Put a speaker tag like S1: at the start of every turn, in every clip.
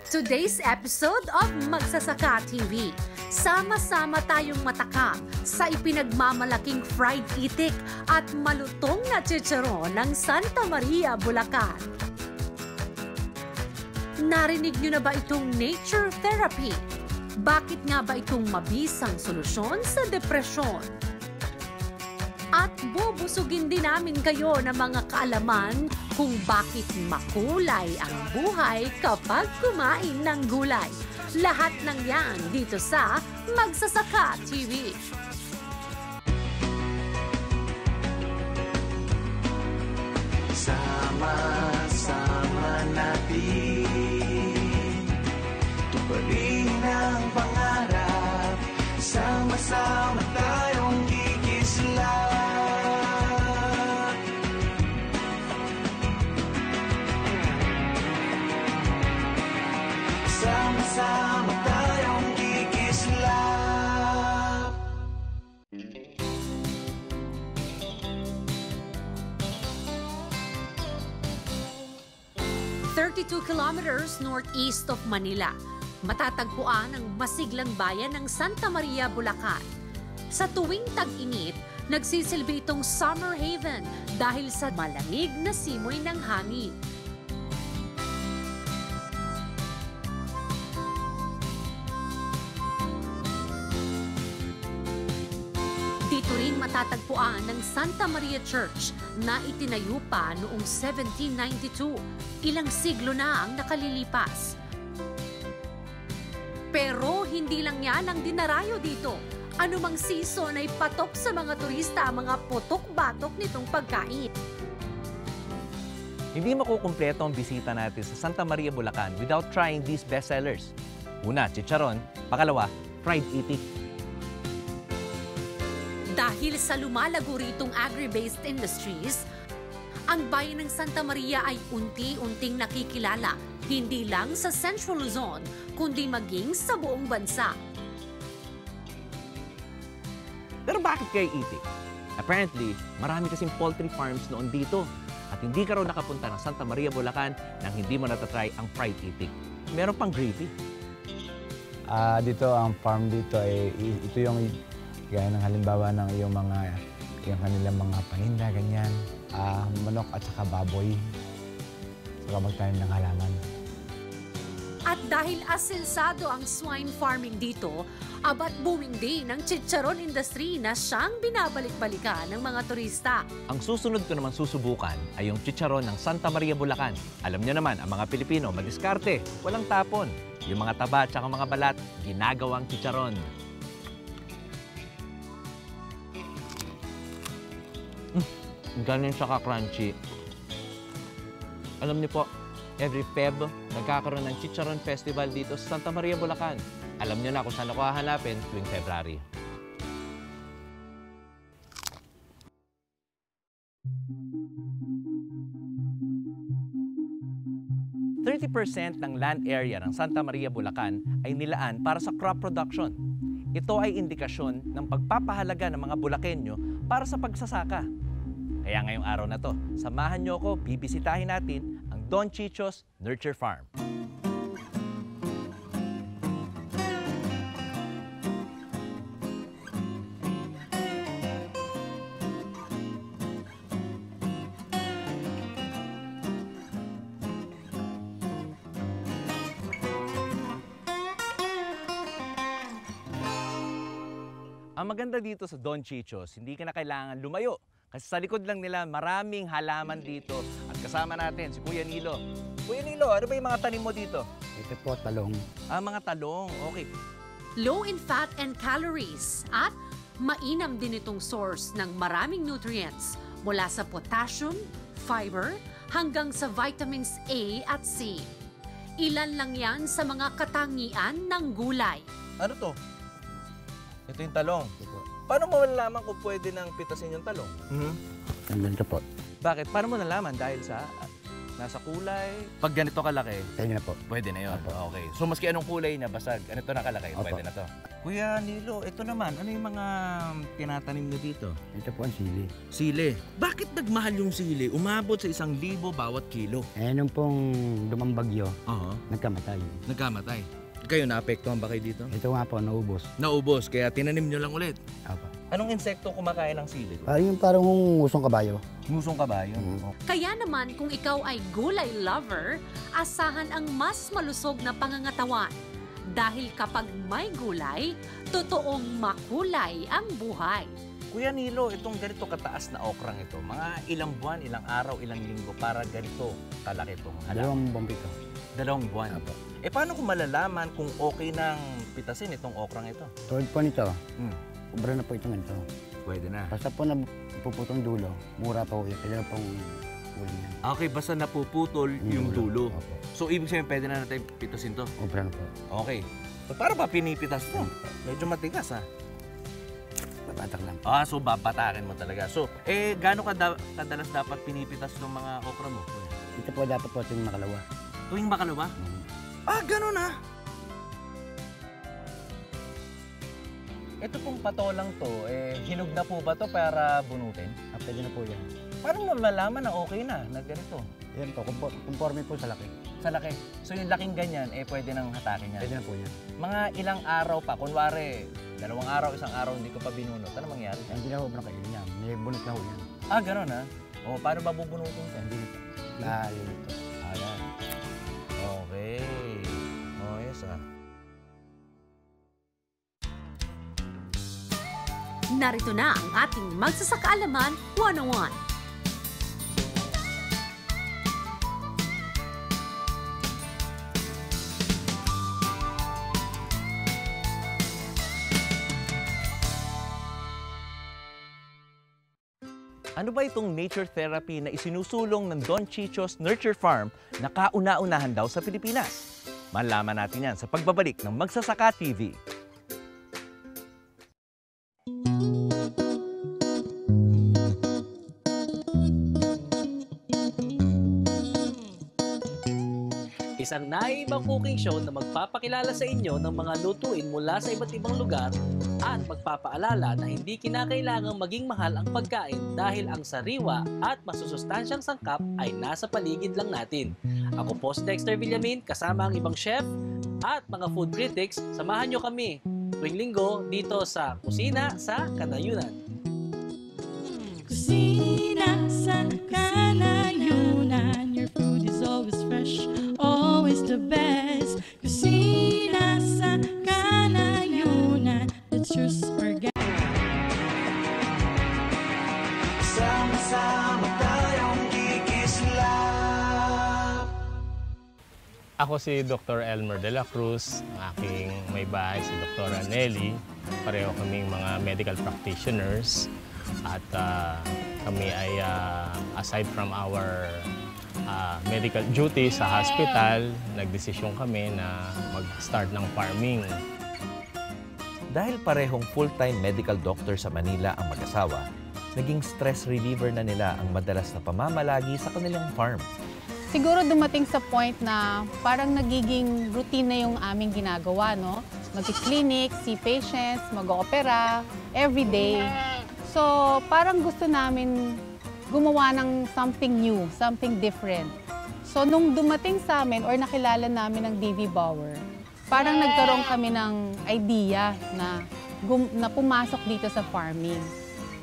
S1: Today's episode of Magsasaka TV. Sama-sama tayong matakam sa ipinagmamalaking fried itik at malutong na chicharon ng Santa Maria, Bulacan. Narinig niyo na ba itong nature therapy? Bakit nga ba itong mabisang solusyon sa depresyon? At bubusugin din namin kayo ng mga kaalaman kung bakit makulay ang buhay kapag kumain ng gulay. Lahat ng yan dito sa Magsasaka TV.
S2: Sama-sama natin tuparin ang pangarap. Sama-sama tayong kikislap. Sama-sama tayong kikislap.
S1: 32 kilometers northeast of Manila, matatagpuan ang masiglang bayan ng Santa Maria, Bulacan. Sa tuwing tag-init, nagsisilbi itong summer haven dahil sa malamig na simoy ng hangin. Dito rin matatagpuan ng Santa Maria Church na itinayo pa noong 1792. Ilang siglo na ang nakalilipas. Pero hindi lang yan ang dinarayo dito. Anumang season ay patok sa mga turista ang mga putok-batok nitong pagkain.
S3: Hindi makukumpleto ang bisita natin sa Santa Maria, Bulacan without trying these bestsellers. Una, chicharon. Pangalawa, fried itik.
S1: Dahil sa lumalago ritong agri-based industries, ang bayan ng Santa Maria ay unti-unting nakikilala, hindi lang sa Central Luzon, kundi maging sa buong bansa.
S3: Pero bakit kayo itik? Apparently, marami kasing poultry farms noon dito. At hindi ka raw nakapunta ng Santa Maria, Bulacan nang hindi mo natatry ang fried itik. Meron pang gravy.
S4: Dito, ang farm dito ay ito yung gaya ng halimbawa ng yung kanilang mga paninda, ganyan. Manok at saka baboy. Saka magtanim ng halaman.
S1: At dahil asensado ang swine farming dito, abat booming din ang chicharon industry na siyang binabalik-balikan ng mga turista.
S3: Ang susunod ko naman susubukan ay yung chicharon ng Santa Maria, Bulacan. Alam niyo naman, ang mga Pilipino madiskarte, walang tapon. Yung mga taba at saka mga balat, ginagawang chicharon. Ganyan siya ka-crunchy. Alam niyo po, every Feb, nagkakaroon ng Chicharon Festival dito sa Santa Maria, Bulacan. Alam niyo na kung saan ako hahanapin tuwing February. % ng land area ng Santa Maria, Bulacan ay nilaan para sa crop production. Ito ay indikasyon ng pagpapahalaga ng mga Bulakenyo para sa pagsasaka. Kaya ngayong araw na to, samahan niyo ako, bibisitahin natin ang Don Chicho's Nurture Farm. Ang maganda dito sa Don Chicho's, hindi ka na kailangan lumayo. Kasi sa likod lang nila, maraming halaman dito. At kasama natin si Kuya Nilo. Kuya Nilo, ano ba yung mga tanim mo dito?
S4: Ito po, talong.
S3: Mga talong. Okay.
S1: Low in fat and calories at mainam din itong source ng maraming nutrients mula sa potassium, fiber, hanggang sa vitamins A at C. Ilan lang yan sa mga katangian ng gulay.
S3: Ano to? Ito yung talong. Paano mo nalaman kung pwede nang pitasin yung talong?
S4: Nandun ka po.
S3: Bakit? Paano mo nalaman? Dahil sa nasa kulay. Pag ganito kalaki,
S4: Kaya na po.
S3: pwede na yun.
S4: Opo.
S3: Okay. So maski anong kulay na basag, ganito na kalaki,
S4: Opo.
S3: pwede na to. Kuya Nilo, ito naman, ano yung mga tinatanim nyo dito?
S4: Ito po ang sili.
S3: Sili. Bakit nagmahal yung sili? Umabot sa 1,000 bawat kilo.
S4: Eh, nung pong dumambagyo,
S3: Oo.
S4: nagkamatay.
S3: Nagkamatay. Kayo, naapektuhan ba kayo dito?
S4: Ito nga po, naubos.
S3: Naubos, kaya tinanim nyo lang ulit.
S4: Apa.
S3: Anong insekto kumakain ng sili?
S4: Yung parang usong kabayo.
S3: Ngusong kabayo.
S1: Kaya naman kung ikaw ay gulay lover, asahan ang mas malusog na pangangatawan. Dahil kapag may gulay, totoong makulay ang buhay.
S3: Kuya Nilo, itong ganito kataas na okrang ito, mga ilang buwan, ilang araw, ilang linggo para ganito kalaki itong halaman?
S4: 2 bombito.
S3: 2 buwan.
S4: Apa.
S3: Eh paano kung malalaman kung okay nang pitasin itong okrang ito?
S4: Tulad po nito,
S3: Hmm.
S4: ubra na po ito ganito.
S3: Pwede na.
S4: Basta po na puputong dulo, mura pa po yun. Kailangan pong uling yan.
S3: Okay, basta napuputol yung dulo.
S4: Opo.
S3: So ibig sabihin pwede na natin pitasin to.
S4: Ubra na po.
S3: Okay. So para ba pinipitas to? Medyo matigas ha.
S4: Babatak lang.
S3: So babatakin mo talaga. So, gaano kadalas dapat pinipitas ng mga okra mo?
S4: Ito po dapat po itong makalawa.
S3: Tuwing makalawa? Gano'n na. Ito pong patolang to, hinog na po ba to para bunutin?
S4: Pwede na po yan.
S3: Paano mo malalaman na okay na ganito?
S4: Yan po, conforme po sa laki.
S3: Sa laki. So yung laking ganyan, pwede nang hatakin yan.
S4: Pwede na po yan.
S3: Mga ilang araw pa, kunwari, 2 araw, 1 araw, hindi ko pa binunot. Ano mangyari?
S4: Hindi na po na kayo yan. May bunot na po yan.
S3: Gano'n ha? Paano ba bubunutin ka?
S4: Hindi na. Lalito.
S3: Ayan. Okay. Yes
S1: Narito na ang ating Magsasakaalaman 101.
S3: Ano ba itong nature therapy na isinusulong ng Don Chicho's Nurture Farm na kauna-unahan daw sa Pilipinas? Malaman natin yan sa pagbabalik ng Magsasaka TV.
S5: Isang naiibang cooking show na magpapakilala sa inyo ng mga lutuin mula sa iba't ibang lugar at magpapaalala na hindi kinakailangang maging mahal ang pagkain dahil ang sariwa at masusustansyang sangkap ay nasa paligid lang natin. Ako po si Dexter Villamin kasama ang ibang chef at mga food critics. Samahan nyo kami tuwing linggo dito sa Kusina sa Kanayunan.
S6: Kusina sa Kanayunan, your food is always fresh, always the best. Kusina sa Kanayunan, it's just organic.
S2: Sama-sama tayong kikislap.
S7: Ako si Dr. Elmer de la Cruz, ang aking may bahay si Dr. Nelly. Pareho kaming mga medical practitioners at kami ay aside from our medical duty sa hospital, nagdesisyon kami na mag-start ng farming.
S3: Dahil parehong full-time medical doctor sa Manila ang mag-asawa, naging stress reliever na nila ang madalas na pamamalagi sa kanilang farm.
S8: Siguro dumating sa point na parang nagiging routine na yung aming ginagawa, no? Mag-clinic, see patients, mag-opera, everyday. So, parang gusto namin gumawa ng something new, something different. So, nung dumating sa amin or nakilala namin ng D.V. Bauer, parang nagkaroon kami ng idea na pumasok dito sa farming.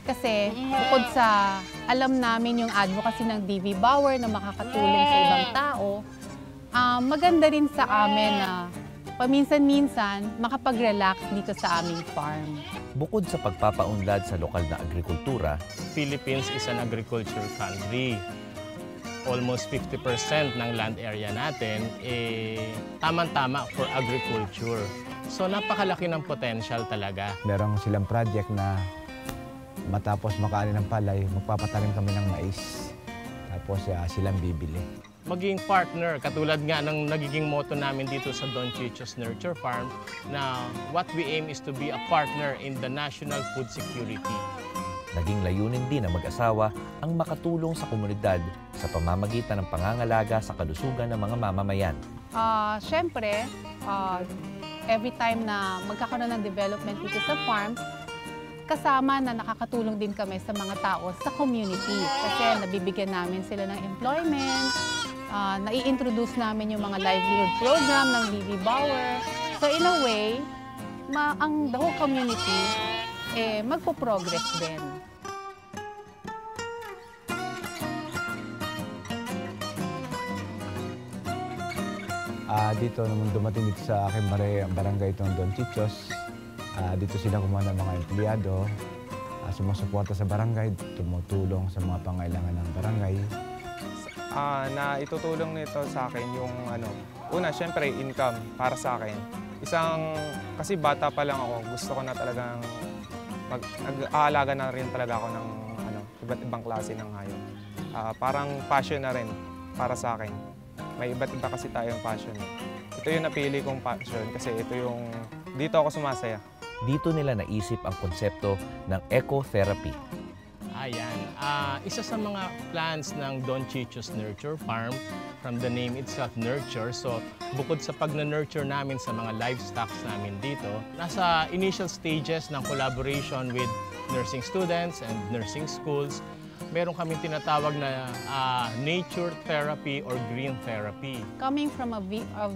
S8: Kasi bukod sa alam namin yung advocacy ng D.V. Bauer na makakatulong sa ibang tao, maganda rin sa amin na paminsan-minsan makapag-relax dito sa aming farm.
S3: Bukod sa pagpapaunlad sa lokal na agrikultura,
S7: Philippines is an agriculture country. Almost 50% ng land area natin tamang-tama for agriculture. So napakalaki ng potential talaga.
S4: Meron silang project na matapos makaani ng palay, magpapatanim kami ng mais. Tapos silang bibili.
S7: Maging partner, katulad nga ng nagiging motto namin dito sa Don Chicho's Nurture Farm, na what we aim is to be a partner in the national food security.
S3: Naging layunin din ng mag-asawa ang makatulong sa komunidad sa pamamagitan ng pangangalaga sa kalusugan ng mga mamamayan.
S8: Siyempre, every time na magkakaroon ng development dito sa farm, kasama na nakakatulong din kami sa mga tao sa community. Kasi nabibigyan namin sila ng employment, nai-introduce namin yung mga livelihood program ng Vivi Bauer. So in a way, the whole community magpo-progress din.
S4: Dito naman dumating dito sa aking barangay itong Don Chichos. Dito sila kumuha ng mga empleyado, sumusuporta sa barangay, tumutulong sa mga pangailangan ng barangay.
S9: Na itutulong nito sa akin yung una, syempre income para sa akin. Kasi bata pa lang ako, gusto ko na talagang nag-aalaga na rin talaga ako ng iba't ibang klase ng hayop. Parang passion na rin para sa akin. May iba't iba kasi tayong passion. Ito yung napili kong passion kasi dito ako sumasaya.
S3: Dito nila naisip ang konsepto ng ecotherapy.
S7: Ayan, isa sa mga plans ng Don Chichos Nurture Farm, from the name itself, nurture. So, bukod sa pag-nurture namin sa mga livestock namin dito, nasa initial stages ng collaboration with nursing students and nursing schools, meron kami tinatawag na nature therapy or green therapy.
S8: Coming from a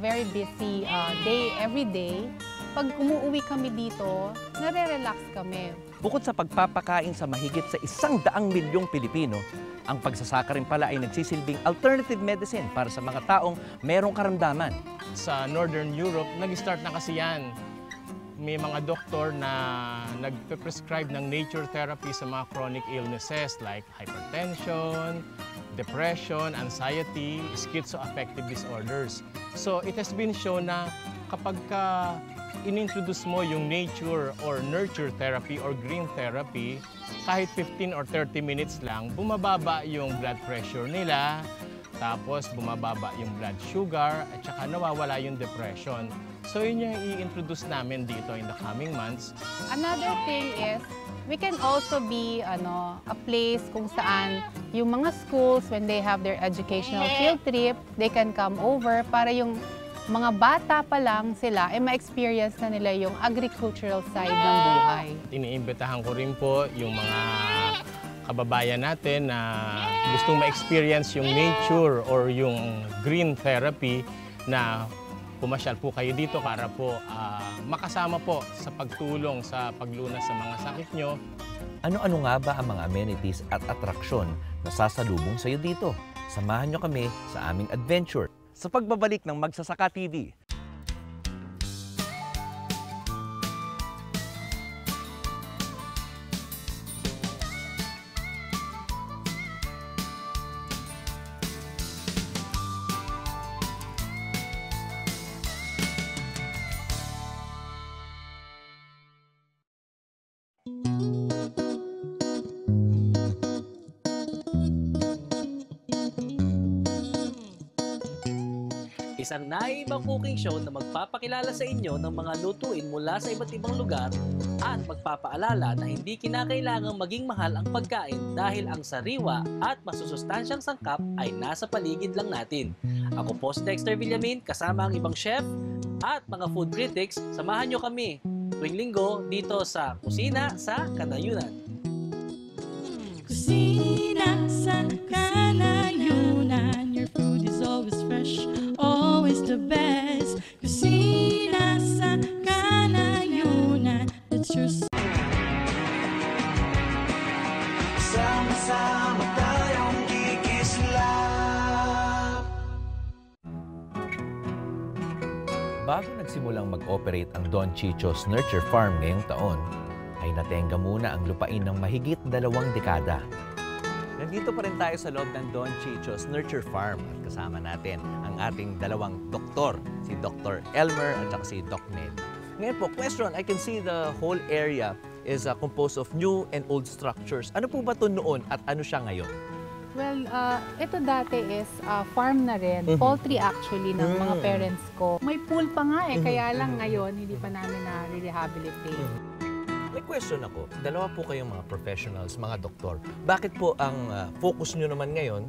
S8: very busy day every day, pag umuwi kami dito, nare-relax kami.
S3: Bukod sa pagpapakain sa mahigit sa 100 milyong Pilipino, ang pagsasaka rin pala ay nagsisilbing alternative medicine para sa mga taong merong karamdaman.
S7: Sa Northern Europe, nag-start na kasi yan. May mga doktor na nagpe-prescribe ng nature therapy sa mga chronic illnesses like hypertension, depression, anxiety, schizoaffective disorders. So it has been shown na kapag in-introduce mo yung nature or nurture therapy or green therapy, kahit 15 or 30 minutes lang, bumababa yung blood pressure nila, tapos bumababa yung blood sugar, at saka nawawala yung depression. So yun yung i-introduce namin dito in the coming months.
S8: Another thing is, we can also be a place kung saan yung mga schools, when they have their educational field trip, they can come over para yung mga bata pa lang sila, ma-experience na nila yung agricultural side ng buhay.
S7: Iniimbitahan ko rin po yung mga kababayan natin na gustong ma-experience yung nature or yung green therapy na pumasyal po kayo dito para po makasama po sa pagtulong sa paglunas sa mga sakit nyo.
S3: Ano-ano nga ba ang mga amenities at atraksyon na sasalubong sa iyo dito? Samahan nyo kami sa aming adventure sa pagbabalik ng Magsasaka TV.
S5: Isang naiibang cooking show na magpapakilala sa inyo ng mga lutuin mula sa iba't ibang lugar at magpapaalala na hindi kinakailangang maging mahal ang pagkain dahil ang sariwa at masusustansyang sangkap ay nasa paligid lang natin. Ako po si Dexter Villamin, kasama ang ibang chef at mga food critics. Samahan nyo kami tuwing linggo dito sa Kusina sa Kanayunan.
S6: Kusina sa Kanayunan, your food is always fresh, always the best. Kusina sa Kanayunan, that's your
S2: Sama-sama tayong kikislap.
S3: Bago nagsimulang mag-operate ang Don Chichos Nurture Farm ngayong taon, ay natenga muna ang lupain ng mahigit 2 dekada. Nandito pa rin tayo sa loob ng Don Chichos Nurture Farm at kasama natin ang ating 2 doktor, si Dr. Elmer at saka si Doc Ned. Ngayon po, question, I can see the whole area is composed of new and old structures. Ano po ba ito noon at ano siya ngayon?
S8: Well, ito dati is farm na rin, poultry actually ng mga parents ko. May pool pa nga kaya lang ngayon hindi pa namin na-rehabilitate.
S3: May question ako. Dalawa po kayong mga professionals, mga doktor. Bakit po ang focus nyo naman ngayon,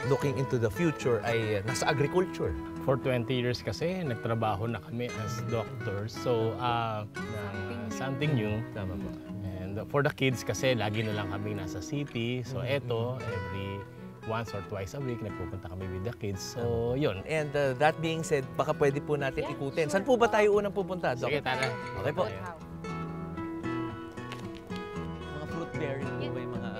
S3: looking into the future, ay nasa agriculture?
S7: For 20 years kasi, nagtrabaho na kami as doctors. So, something new.
S3: Tama po.
S7: And for the kids kasi, lagi na lang kami nasa city. So, eto, every once or twice a week, nagpupunta kami with the kids. So, yun.
S3: And that being said, baka pwede po natin ikutin. Saan po ba tayo unang pupunta, Doc?
S7: Sige, tara.
S3: Okay po. Mga fruit bearing po ba yung mga...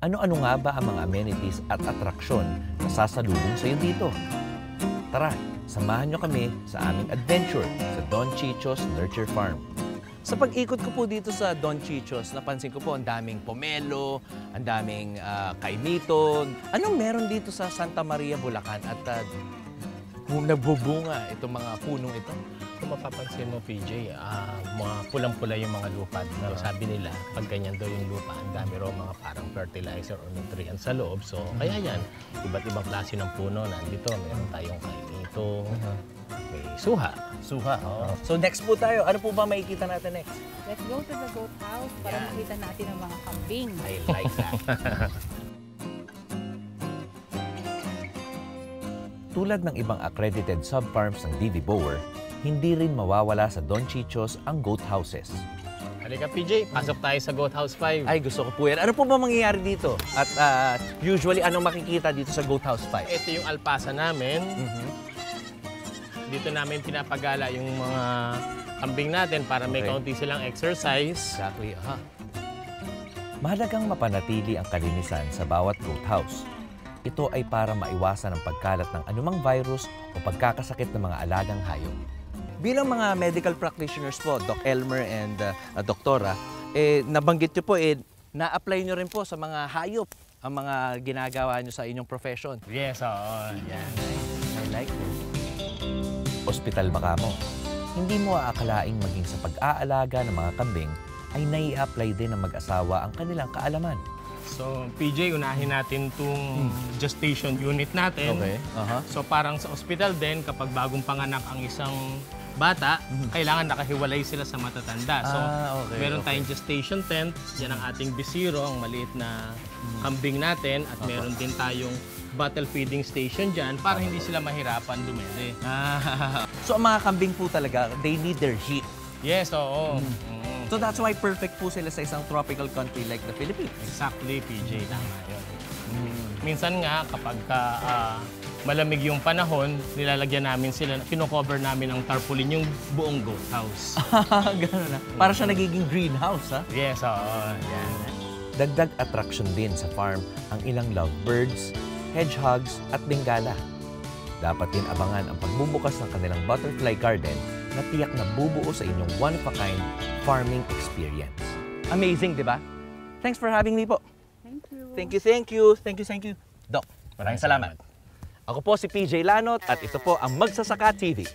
S3: Ano-ano nga ba ang mga amenities at atraksyon na sasalubong sa iyo dito? Tara, samahan nyo kami sa aming adventure sa Don Chicho's Nurture Farm. Sa pag-ikot ko po dito sa Don Chicho's, napansin ko po ang daming pomelo, ang daming kaimito. Anong meron dito sa Santa Maria, Bulacan at nagbubunga itong mga punong ito?
S7: Kung mapapansin mo, PJ, mga pulang-pula yung mga lupa. Sabi nila, pag ganyan daw yung lupa, ang dami raw mga parang fertilizer or nutrients sa loob. So, kaya yan, iba't ibang klase ng puno nandito. Meron tayong kaimito, may suha.
S3: Suha. So next po tayo, ano po ba makikita natin next?
S8: Let's go to the goat house para makita natin ang mga kambing.
S3: I like that. Tulad ng ibang accredited sub-farms ng D.V. Bower, hindi rin mawawala sa Don Chicho's ang goat houses.
S7: Halika, PJ, pasok tayo sa Goat House 5.
S3: Ay, gusto ko po yan. Ano po ba mangyayari dito? At usually, anong makikita dito sa Goat House 5?
S7: Ito yung alpasa namin. Dito namin pinapagala yung mga kambing natin para may kaunti silang exercise.
S3: Exactly. Mahalagang mapanatili ang kalinisan sa bawat goat house. Ito ay para maiwasan ang pagkalat ng anumang virus o pagkakasakit ng mga alagang hayop. Bilang mga medical practitioners po, Doc Elmer and Doktora, nabanggit nyo po, na-apply nyo rin po sa mga hayop ang mga ginagawa nyo sa inyong profession.
S7: Yes, oo. Yan.
S3: I like it. Hospital baka mo. Hindi mo aakalaing maging sa pag-aalaga ng mga kambing ay nai-apply din ng mag-asawa ang kanilang kaalaman.
S7: So, PJ, unahin natin itong gestation unit natin.
S3: Okay.
S7: So, parang sa hospital din, kapag bagong panganak ang isang bata, kailangan nakahiwalay sila sa matatanda. So, meron tayong gestation tent. Yan ang ating bisiro, ang maliit na kambing natin. At meron din tayong bottle feeding station dyan para hindi sila mahirapan dumede.
S3: So, ang mga kambing po talaga, they need their heat.
S7: Yes, oo.
S3: So, that's why perfect po sila sa isang tropical country like the Philippines.
S7: Exactly, PJ. Tama yun. Minsan nga, kapag malamig yung panahon, nilalagyan namin sila, kino-cover namin ang tarpaulin yung buong goat house.
S3: Gano'n na. Para siya nagiging greenhouse, ha?
S7: Yes, oo. Yan.
S3: Dagdag attraction din sa farm ang ilang lovebirds, hedgehogs at bengala. Dapat din abangan ang pagbubukas ng kanilang butterfly garden na tiyak na bubuo sa inyong one-of-a-kind farming experience. Amazing, di ba? Thanks for having me po.
S8: Thank you.
S3: Thank you, thank you. Thank you, thank you. Doc, maraming salamat. Ako po si PJ Lanot at ito po ang Magsasaka TV.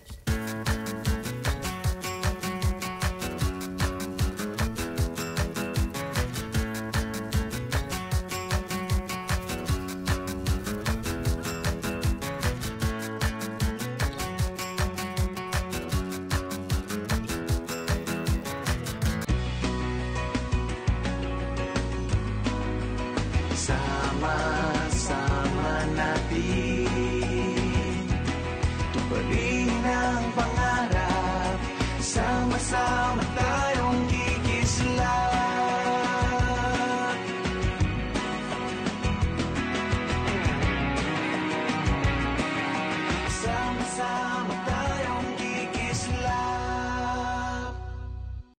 S2: Sama